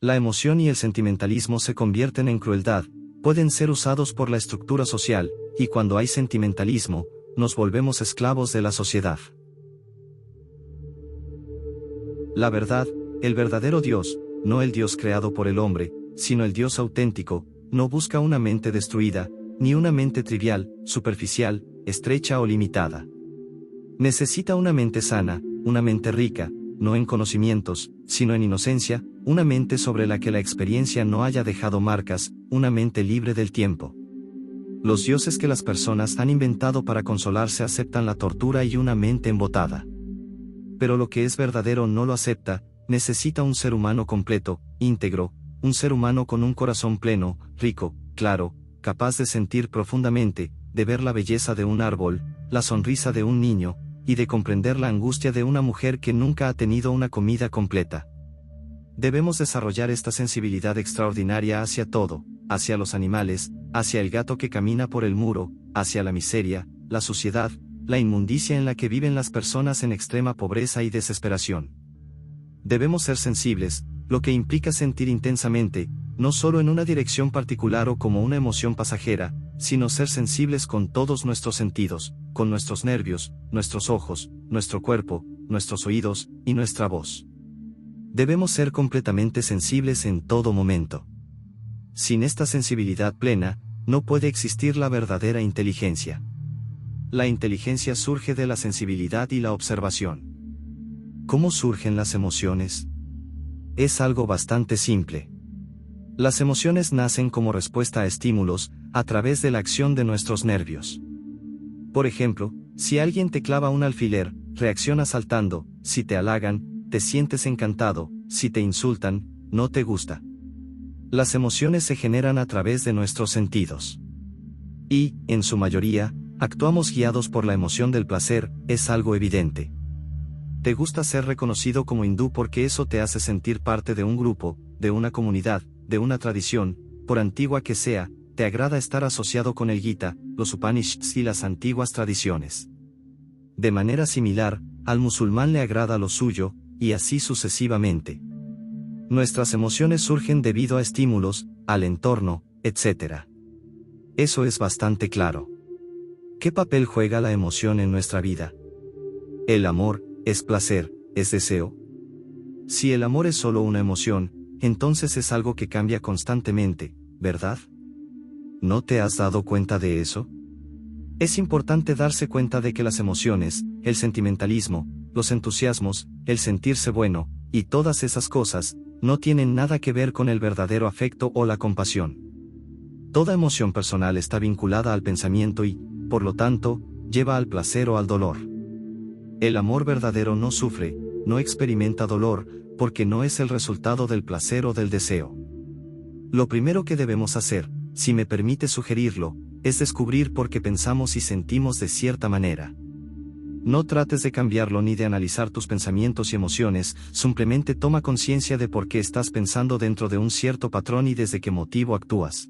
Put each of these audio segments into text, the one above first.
La emoción y el sentimentalismo se convierten en crueldad, pueden ser usados por la estructura social, y cuando hay sentimentalismo, nos volvemos esclavos de la sociedad. La verdad, el verdadero Dios, no el Dios creado por el hombre, sino el Dios auténtico, no busca una mente destruida, ni una mente trivial, superficial, estrecha o limitada. Necesita una mente sana, una mente rica, no en conocimientos, sino en inocencia, una mente sobre la que la experiencia no haya dejado marcas, una mente libre del tiempo. Los dioses que las personas han inventado para consolarse aceptan la tortura y una mente embotada. Pero lo que es verdadero no lo acepta, necesita un ser humano completo, íntegro, un ser humano con un corazón pleno, rico, claro, capaz de sentir profundamente, de ver la belleza de un árbol, la sonrisa de un niño, y de comprender la angustia de una mujer que nunca ha tenido una comida completa. Debemos desarrollar esta sensibilidad extraordinaria hacia todo, hacia los animales, hacia el gato que camina por el muro, hacia la miseria, la suciedad, la inmundicia en la que viven las personas en extrema pobreza y desesperación. Debemos ser sensibles, lo que implica sentir intensamente, no solo en una dirección particular o como una emoción pasajera, sino ser sensibles con todos nuestros sentidos, con nuestros nervios, nuestros ojos, nuestro cuerpo, nuestros oídos, y nuestra voz. Debemos ser completamente sensibles en todo momento. Sin esta sensibilidad plena, no puede existir la verdadera inteligencia. La inteligencia surge de la sensibilidad y la observación. ¿Cómo surgen las emociones? Es algo bastante simple. Las emociones nacen como respuesta a estímulos, a través de la acción de nuestros nervios. Por ejemplo, si alguien te clava un alfiler, reaccionas saltando; si te halagan, te sientes encantado; si te insultan, no te gusta. Las emociones se generan a través de nuestros sentidos. Y, en su mayoría, actuamos guiados por la emoción del placer, es algo evidente. Te gusta ser reconocido como hindú porque eso te hace sentir parte de un grupo, de una comunidad, de una tradición, por antigua que sea; te agrada estar asociado con el Gita, los Upanishads y las antiguas tradiciones. De manera similar, al musulmán le agrada lo suyo, y así sucesivamente. Nuestras emociones surgen debido a estímulos, al entorno, etc. Eso es bastante claro. ¿Qué papel juega la emoción en nuestra vida? El amor, ¿es placer, es deseo? Si el amor es solo una emoción, entonces es algo que cambia constantemente, ¿verdad? ¿No te has dado cuenta de eso? Es importante darse cuenta de que las emociones, el sentimentalismo, los entusiasmos, el sentirse bueno, y todas esas cosas, no tienen nada que ver con el verdadero afecto o la compasión. Toda emoción personal está vinculada al pensamiento y, por lo tanto, lleva al placer o al dolor. El amor verdadero no sufre, no experimenta dolor, porque no es el resultado del placer o del deseo. Lo primero que debemos hacer, si me permite sugerirlo, es descubrir por qué pensamos y sentimos de cierta manera. No trates de cambiarlo ni de analizar tus pensamientos y emociones, simplemente toma conciencia de por qué estás pensando dentro de un cierto patrón y desde qué motivo actúas.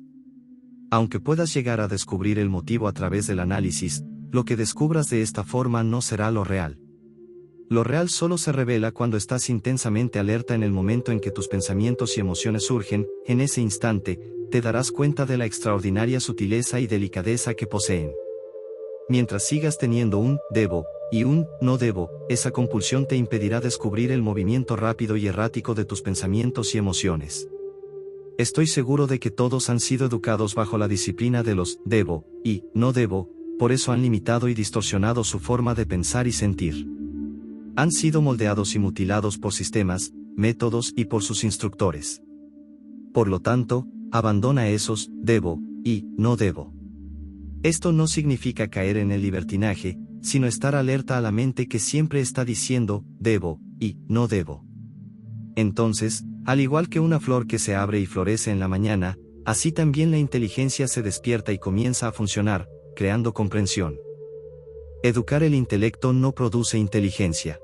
Aunque puedas llegar a descubrir el motivo a través del análisis, lo que descubras de esta forma no será lo real. Lo real solo se revela cuando estás intensamente alerta en el momento en que tus pensamientos y emociones surgen; en ese instante, te darás cuenta de la extraordinaria sutileza y delicadeza que poseen. Mientras sigas teniendo un debo y un no debo, esa compulsión te impedirá descubrir el movimiento rápido y errático de tus pensamientos y emociones. Estoy seguro de que todos han sido educados bajo la disciplina de los debo y no debo, por eso han limitado y distorsionado su forma de pensar y sentir. Han sido moldeados y mutilados por sistemas, métodos y por sus instructores. Por lo tanto, abandona esos debo y no debo. Esto no significa caer en el libertinaje, sino estar alerta a la mente que siempre está diciendo debo y no debo. Entonces, al igual que una flor que se abre y florece en la mañana, así también la inteligencia se despierta y comienza a funcionar, creando comprensión. Educar el intelecto no produce inteligencia.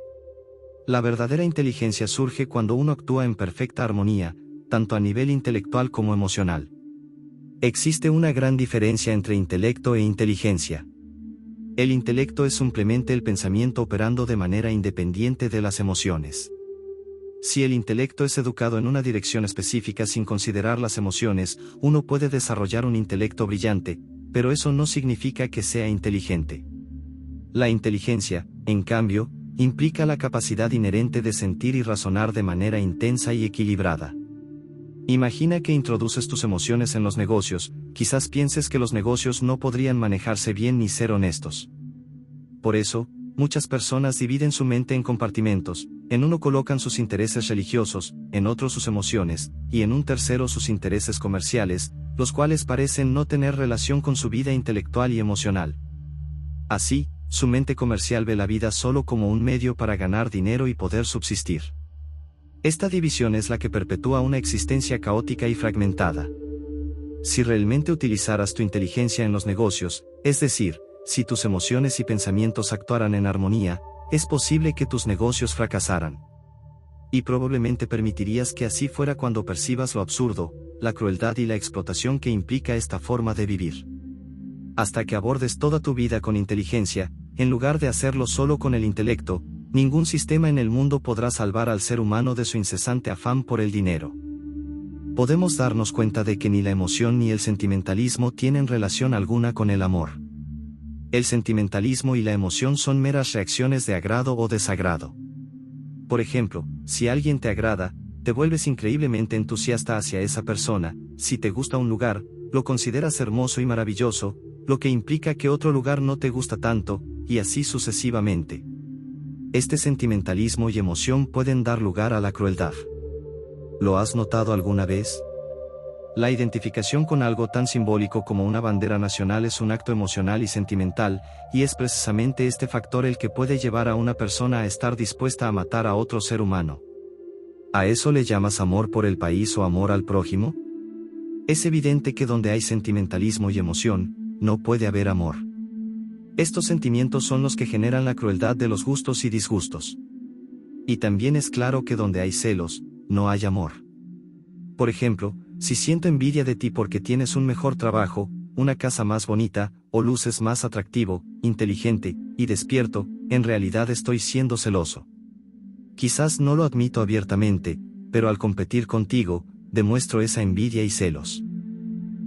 La verdadera inteligencia surge cuando uno actúa en perfecta armonía, tanto a nivel intelectual como emocional. Existe una gran diferencia entre intelecto e inteligencia. El intelecto es simplemente el pensamiento operando de manera independiente de las emociones. si el intelecto es educado en una dirección específica sin considerar las emociones, uno puede desarrollar un intelecto brillante, pero eso no significa que sea inteligente. La inteligencia, en cambio, implica la capacidad inherente de sentir y razonar de manera intensa y equilibrada. Imagina que introduces tus emociones en los negocios, quizás pienses que los negocios no podrían manejarse bien ni ser honestos. Por eso, muchas personas dividen su mente en compartimentos, en uno colocan sus intereses religiosos, en otro sus emociones, y en un tercero sus intereses comerciales, los cuales parecen no tener relación con su vida intelectual y emocional. Así, su mente comercial ve la vida solo como un medio para ganar dinero y poder subsistir. Esta división es la que perpetúa una existencia caótica y fragmentada. Si realmente utilizaras tu inteligencia en los negocios, es decir, si tus emociones y pensamientos actuaran en armonía, es posible que tus negocios fracasaran. Y probablemente permitirías que así fuera cuando percibas lo absurdo, la crueldad y la explotación que implica esta forma de vivir. Hasta que abordes toda tu vida con inteligencia, en lugar de hacerlo solo con el intelecto, ningún sistema en el mundo podrá salvar al ser humano de su incesante afán por el dinero. Podemos darnos cuenta de que ni la emoción ni el sentimentalismo tienen relación alguna con el amor. El sentimentalismo y la emoción son meras reacciones de agrado o desagrado. Por ejemplo, si alguien te agrada, te vuelves increíblemente entusiasta hacia esa persona. Si te gusta un lugar, lo consideras hermoso y maravilloso, lo que implica que otro lugar no te gusta tanto, y así sucesivamente. Este sentimentalismo y emoción pueden dar lugar a la crueldad. ¿Lo has notado alguna vez? La identificación con algo tan simbólico como una bandera nacional es un acto emocional y sentimental, y es precisamente este factor el que puede llevar a una persona a estar dispuesta a matar a otro ser humano. ¿A eso le llamas amor por el país o amor al prójimo? Es evidente que donde hay sentimentalismo y emoción, no puede haber amor. Estos sentimientos son los que generan la crueldad de los gustos y disgustos. Y también es claro que donde hay celos, no hay amor. Por ejemplo, si siento envidia de ti porque tienes un mejor trabajo, una casa más bonita, o luces más atractivo, inteligente, y despierto, en realidad estoy siendo celoso. Quizás no lo admito abiertamente, pero al competir contigo, demuestro esa envidia y celos.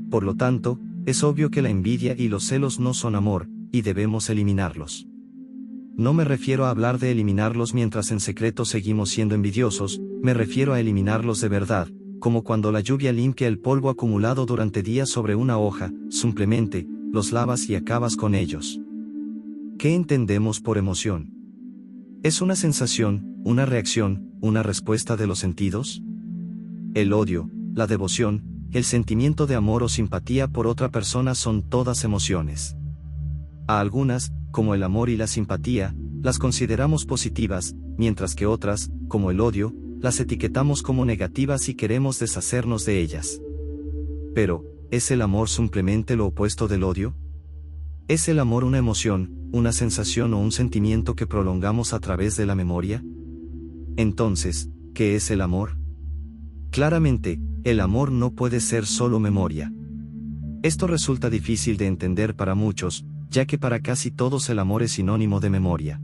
Por lo tanto, es obvio que la envidia y los celos no son amor, y debemos eliminarlos. No me refiero a hablar de eliminarlos mientras en secreto seguimos siendo envidiosos, me refiero a eliminarlos de verdad, como cuando la lluvia limpia el polvo acumulado durante días sobre una hoja, simplemente, los lavas y acabas con ellos. ¿Qué entendemos por emoción? ¿Es una sensación, una reacción, una respuesta de los sentidos? El odio, la devoción, el sentimiento de amor o simpatía por otra persona son todas emociones. A algunas, como el amor y la simpatía, las consideramos positivas, mientras que otras, como el odio, las etiquetamos como negativas y queremos deshacernos de ellas. Pero, ¿es el amor simplemente lo opuesto del odio? ¿Es el amor una emoción, una sensación o un sentimiento que prolongamos a través de la memoria? Entonces, ¿qué es el amor? Claramente, el amor no puede ser solo memoria. Esto resulta difícil de entender para muchos, ya que para casi todos el amor es sinónimo de memoria.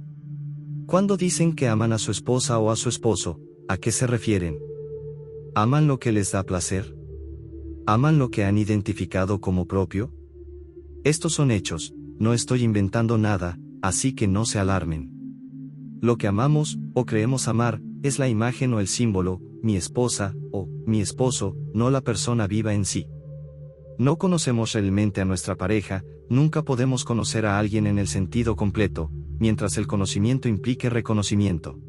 Cuando dicen que aman a su esposa o a su esposo, ¿a qué se refieren? ¿Aman lo que les da placer? ¿Aman lo que han identificado como propio? Estos son hechos, no estoy inventando nada, así que no se alarmen. Lo que amamos, o creemos amar, es la imagen o el símbolo, mi esposa, o mi esposo, no la persona viva en sí. No conocemos realmente a nuestra pareja, nunca podemos conocer a alguien en el sentido completo, mientras el conocimiento implique reconocimiento.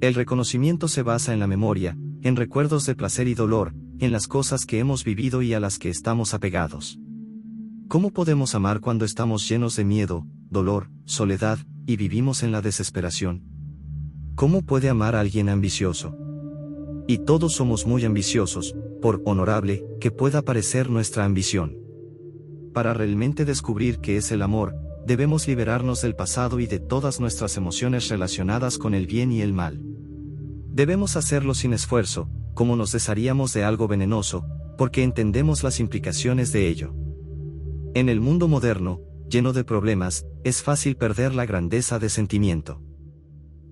El reconocimiento se basa en la memoria, en recuerdos de placer y dolor, en las cosas que hemos vivido y a las que estamos apegados. ¿Cómo podemos amar cuando estamos llenos de miedo, dolor, soledad, y vivimos en la desesperación? ¿Cómo puede amar a alguien ambicioso? Y todos somos muy ambiciosos, por honorable que pueda parecer nuestra ambición. Para realmente descubrir qué es el amor, debemos liberarnos del pasado y de todas nuestras emociones relacionadas con el bien y el mal. Debemos hacerlo sin esfuerzo, como nos desharíamos de algo venenoso, porque entendemos las implicaciones de ello. En el mundo moderno, lleno de problemas, es fácil perder la grandeza de sentimiento.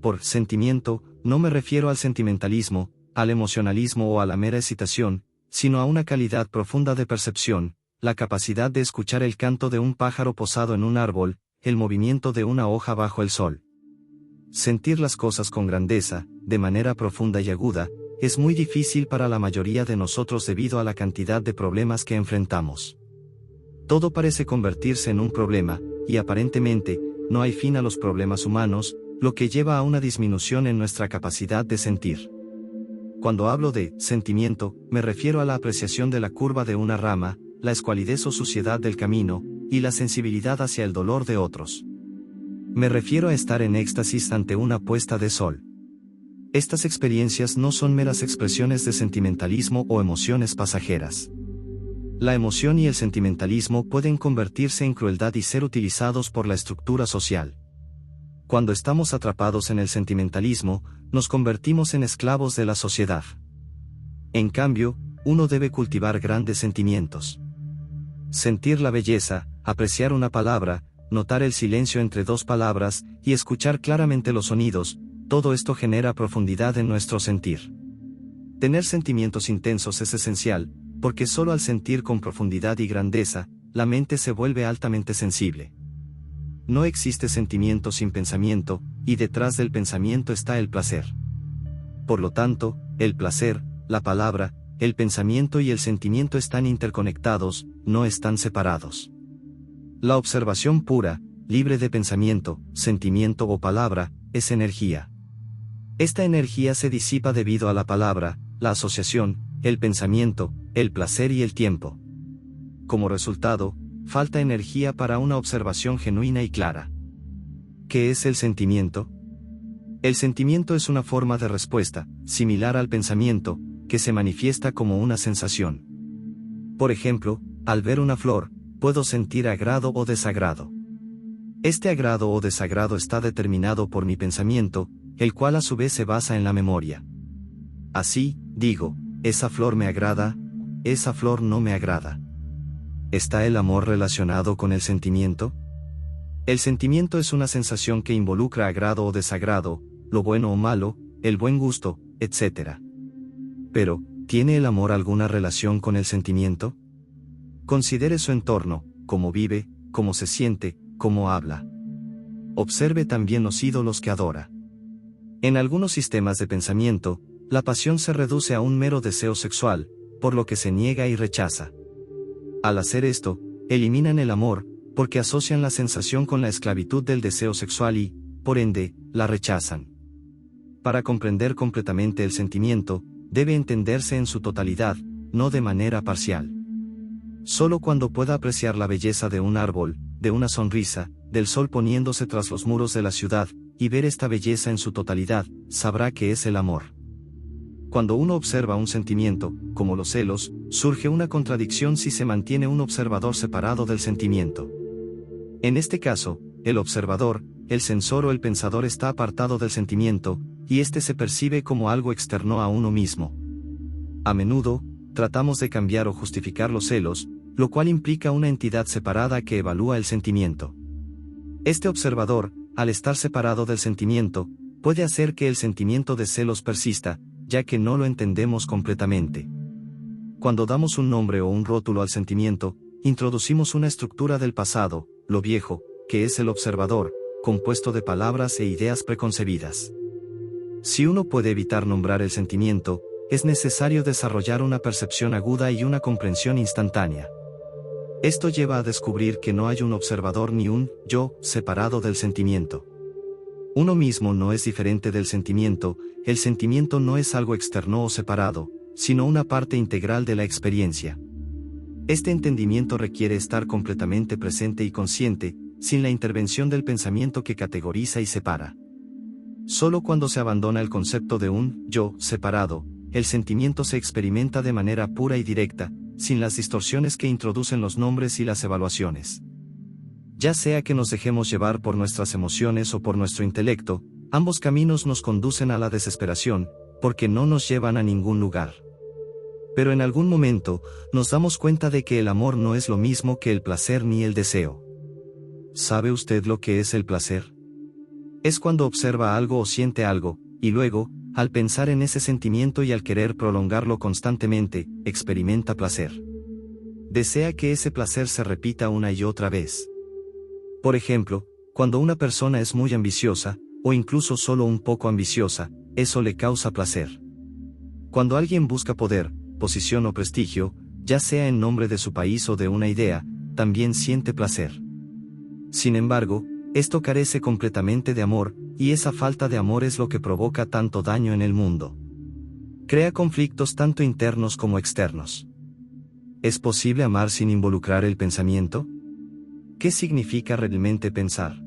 Por sentimiento, No me refiero al sentimentalismo, al emocionalismo o a la mera excitación, sino a una calidad profunda de percepción, la capacidad de escuchar el canto de un pájaro posado en un árbol, el movimiento de una hoja bajo el sol. Sentir las cosas con grandeza, de manera profunda y aguda, es muy difícil para la mayoría de nosotros debido a la cantidad de problemas que enfrentamos. Todo parece convertirse en un problema, y aparentemente, no hay fin a los problemas humanos, lo que lleva a una disminución en nuestra capacidad de sentir. Cuando hablo de sentimiento, me refiero a la apreciación de la curva de una rama, la escualidez o suciedad del camino, y la sensibilidad hacia el dolor de otros. Me refiero a estar en éxtasis ante una puesta de sol. Estas experiencias no son meras expresiones de sentimentalismo o emociones pasajeras. La emoción y el sentimentalismo pueden convertirse en crueldad y ser utilizados por la estructura social. Cuando estamos atrapados en el sentimentalismo, nos convertimos en esclavos de la sociedad. En cambio, uno debe cultivar grandes sentimientos. Sentir la belleza, apreciar una palabra, notar el silencio entre dos palabras, y escuchar claramente los sonidos, todo esto genera profundidad en nuestro sentir. Tener sentimientos intensos es esencial, porque solo al sentir con profundidad y grandeza, la mente se vuelve altamente sensible. No existe sentimiento sin pensamiento, y detrás del pensamiento está el placer. Por lo tanto, el placer, la palabra, el pensamiento y el sentimiento están interconectados, no están separados. La observación pura, libre de pensamiento, sentimiento o palabra, es energía. Esta energía se disipa debido a la palabra, la asociación, el pensamiento, el placer y el tiempo. Como resultado, falta energía para una observación genuina y clara. ¿Qué es el sentimiento? El sentimiento es una forma de respuesta, similar al pensamiento, que se manifiesta como una sensación. Por ejemplo, al ver una flor, puedo sentir agrado o desagrado. Este agrado o desagrado está determinado por mi pensamiento, el cual a su vez se basa en la memoria. Así, digo, esa flor me agrada, esa flor no me agrada. ¿Está el amor relacionado con el sentimiento? El sentimiento es una sensación que involucra agrado o desagrado, lo bueno o malo, el buen gusto, etc. Pero, ¿tiene el amor alguna relación con el sentimiento? Considere su entorno, cómo vive, cómo se siente, cómo habla. Observe también los ídolos que adora. En algunos sistemas de pensamiento, la pasión se reduce a un mero deseo sexual, por lo que se niega y rechaza. Al hacer esto, eliminan el amor, porque asocian la sensación con la esclavitud del deseo sexual y, por ende, la rechazan. Para comprender completamente el sentimiento, debe entenderse en su totalidad, no de manera parcial. Solo cuando pueda apreciar la belleza de un árbol, de una sonrisa, del sol poniéndose tras los muros de la ciudad, y ver esta belleza en su totalidad, sabrá que es el amor. Cuando uno observa un sentimiento, como los celos, surge una contradicción si se mantiene un observador separado del sentimiento. En este caso, el observador, el sensor o el pensador está apartado del sentimiento, y éste se percibe como algo externo a uno mismo. A menudo, tratamos de cambiar o justificar los celos, lo cual implica una entidad separada que evalúa el sentimiento. Este observador, al estar separado del sentimiento, puede hacer que el sentimiento de celos persista, ya que no lo entendemos completamente. Cuando damos un nombre o un rótulo al sentimiento, introducimos una estructura del pasado, lo viejo, que es el observador, compuesto de palabras e ideas preconcebidas. Si uno puede evitar nombrar el sentimiento, es necesario desarrollar una percepción aguda y una comprensión instantánea. Esto lleva a descubrir que no hay un observador ni un yo separado del sentimiento. Uno mismo no es diferente del sentimiento, el sentimiento no es algo externo o separado, sino una parte integral de la experiencia. Este entendimiento requiere estar completamente presente y consciente, sin la intervención del pensamiento que categoriza y separa. Solo cuando se abandona el concepto de un yo separado, el sentimiento se experimenta de manera pura y directa, sin las distorsiones que introducen los nombres y las evaluaciones. Ya sea que nos dejemos llevar por nuestras emociones o por nuestro intelecto, ambos caminos nos conducen a la desesperación, porque no nos llevan a ningún lugar. Pero en algún momento, nos damos cuenta de que el amor no es lo mismo que el placer ni el deseo. ¿Sabe usted lo que es el placer? Es cuando observa algo o siente algo, y luego, al pensar en ese sentimiento y al querer prolongarlo constantemente, experimenta placer. Desea que ese placer se repita una y otra vez. Por ejemplo, cuando una persona es muy ambiciosa, o incluso solo un poco ambiciosa, eso le causa placer. Cuando alguien busca poder, posición o prestigio, ya sea en nombre de su país o de una idea, también siente placer. Sin embargo, esto carece completamente de amor, y esa falta de amor es lo que provoca tanto daño en el mundo. Crea conflictos tanto internos como externos. ¿Es posible amar sin involucrar el pensamiento? ¿Qué significa realmente pensar?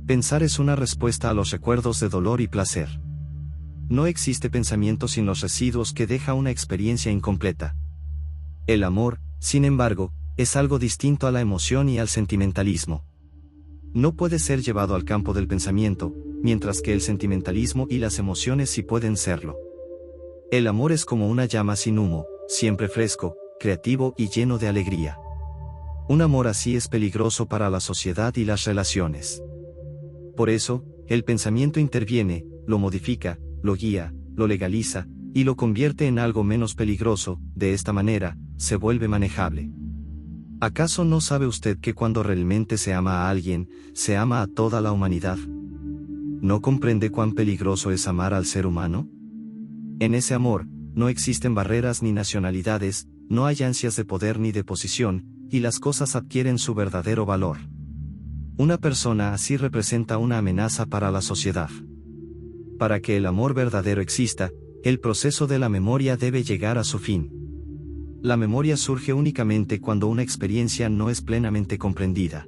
Pensar es una respuesta a los recuerdos de dolor y placer. No existe pensamiento sin los residuos que deja una experiencia incompleta. El amor, sin embargo, es algo distinto a la emoción y al sentimentalismo. No puede ser llevado al campo del pensamiento, mientras que el sentimentalismo y las emociones sí pueden serlo. El amor es como una llama sin humo, siempre fresco, creativo y lleno de alegría. Un amor así es peligroso para la sociedad y las relaciones. Por eso, el pensamiento interviene, lo modifica, lo guía, lo legaliza, y lo convierte en algo menos peligroso. De esta manera, se vuelve manejable. ¿Acaso no sabe usted que cuando realmente se ama a alguien, se ama a toda la humanidad? ¿No comprende cuán peligroso es amar al ser humano? En ese amor, no existen barreras ni nacionalidades, no hay ansias de poder ni de posición, y las cosas adquieren su verdadero valor. Una persona así representa una amenaza para la sociedad. Para que el amor verdadero exista, el proceso de la memoria debe llegar a su fin. La memoria surge únicamente cuando una experiencia no es plenamente comprendida.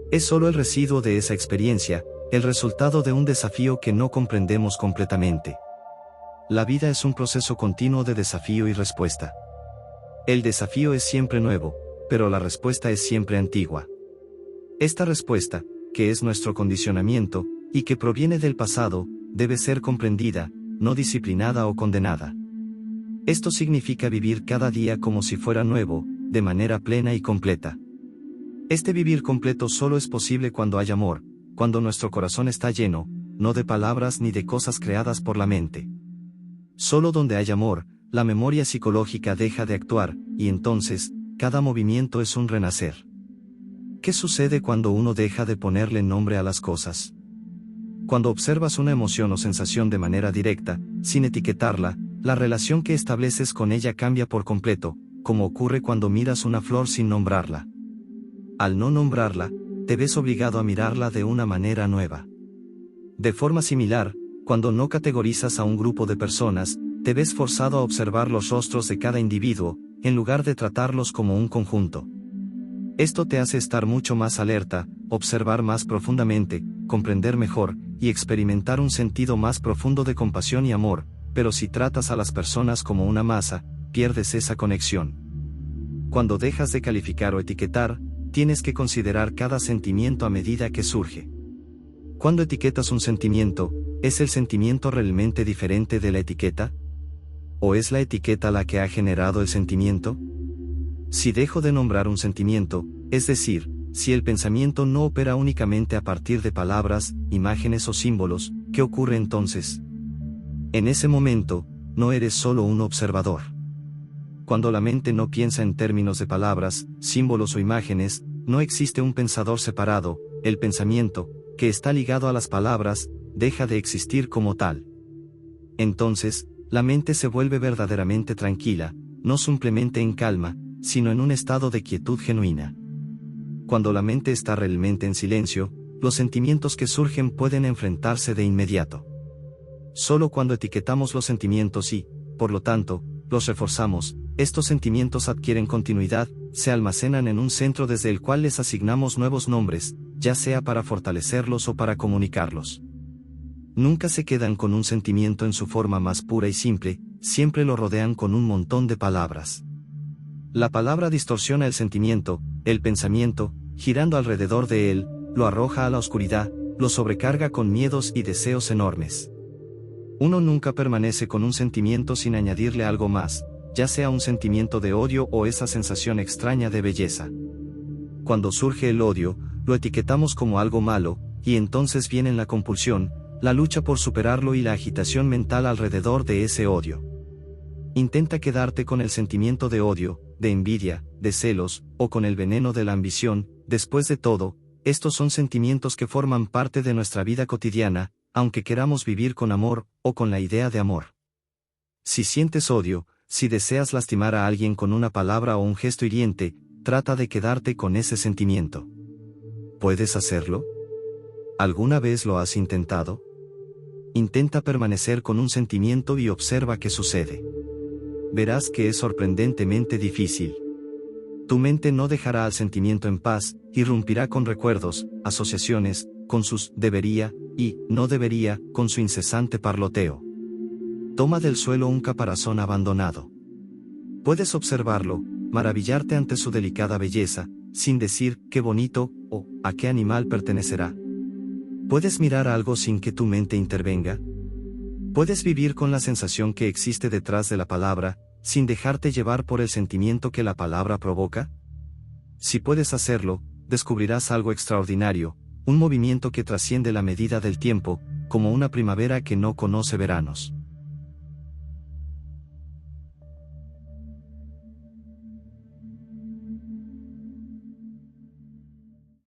Es solo el residuo de esa experiencia, el resultado de un desafío que no comprendemos completamente. La vida es un proceso continuo de desafío y respuesta. El desafío es siempre nuevo, pero la respuesta es siempre antigua. Esta respuesta, que es nuestro condicionamiento, y que proviene del pasado, debe ser comprendida, no disciplinada o condenada. Esto significa vivir cada día como si fuera nuevo, de manera plena y completa. Este vivir completo solo es posible cuando hay amor, cuando nuestro corazón está lleno, no de palabras ni de cosas creadas por la mente. Solo donde hay amor, la memoria psicológica deja de actuar, y entonces, cada movimiento es un renacer. ¿Qué sucede cuando uno deja de ponerle nombre a las cosas? Cuando observas una emoción o sensación de manera directa, sin etiquetarla, la relación que estableces con ella cambia por completo, como ocurre cuando miras una flor sin nombrarla. Al no nombrarla, te ves obligado a mirarla de una manera nueva. De forma similar, cuando no categorizas a un grupo de personas, te ves forzado a observar los rostros de cada individuo, en lugar de tratarlos como un conjunto. Esto te hace estar mucho más alerta, observar más profundamente, comprender mejor, y experimentar un sentido más profundo de compasión y amor, pero si tratas a las personas como una masa, pierdes esa conexión. Cuando dejas de calificar o etiquetar, tienes que considerar cada sentimiento a medida que surge. Cuando etiquetas un sentimiento, ¿es el sentimiento realmente diferente de la etiqueta? ¿O es la etiqueta la que ha generado el sentimiento? Si dejo de nombrar un sentimiento, es decir, si el pensamiento no opera únicamente a partir de palabras, imágenes o símbolos, ¿qué ocurre entonces? En ese momento, no eres solo un observador. Cuando la mente no piensa en términos de palabras, símbolos o imágenes, no existe un pensador separado. El pensamiento, que está ligado a las palabras, deja de existir como tal. Entonces, la mente se vuelve verdaderamente tranquila, no simplemente en calma, sino en un estado de quietud genuina. Cuando la mente está realmente en silencio, los sentimientos que surgen pueden enfrentarse de inmediato. Solo cuando etiquetamos los sentimientos y, por lo tanto, los reforzamos, estos sentimientos adquieren continuidad, se almacenan en un centro desde el cual les asignamos nuevos nombres, ya sea para fortalecerlos o para comunicarlos. Nunca se quedan con un sentimiento en su forma más pura y simple, siempre lo rodean con un montón de palabras. La palabra distorsiona el sentimiento, el pensamiento, girando alrededor de él, lo arroja a la oscuridad, lo sobrecarga con miedos y deseos enormes. Uno nunca permanece con un sentimiento sin añadirle algo más, ya sea un sentimiento de odio o esa sensación extraña de belleza. Cuando surge el odio, lo etiquetamos como algo malo, y entonces viene la compulsión, la lucha por superarlo y la agitación mental alrededor de ese odio. Intenta quedarte con el sentimiento de odio, de envidia, de celos, o con el veneno de la ambición. Después de todo, estos son sentimientos que forman parte de nuestra vida cotidiana, aunque queramos vivir con amor, o con la idea de amor. Si sientes odio, si deseas lastimar a alguien con una palabra o un gesto hiriente, trata de quedarte con ese sentimiento. ¿Puedes hacerlo? ¿Alguna vez lo has intentado? Intenta permanecer con un sentimiento y observa qué sucede. Verás que es sorprendentemente difícil. Tu mente no dejará al sentimiento en paz, irrumpirá con recuerdos, asociaciones, con sus debería y no debería, con su incesante parloteo. Toma del suelo un caparazón abandonado. Puedes observarlo, maravillarte ante su delicada belleza, sin decir qué bonito o a qué animal pertenecerá. Puedes mirar algo sin que tu mente intervenga. Puedes vivir con la sensación que existe detrás de la palabra, sin dejarte llevar por el sentimiento que la palabra provoca. Si puedes hacerlo, descubrirás algo extraordinario, un movimiento que trasciende la medida del tiempo, como una primavera que no conoce veranos.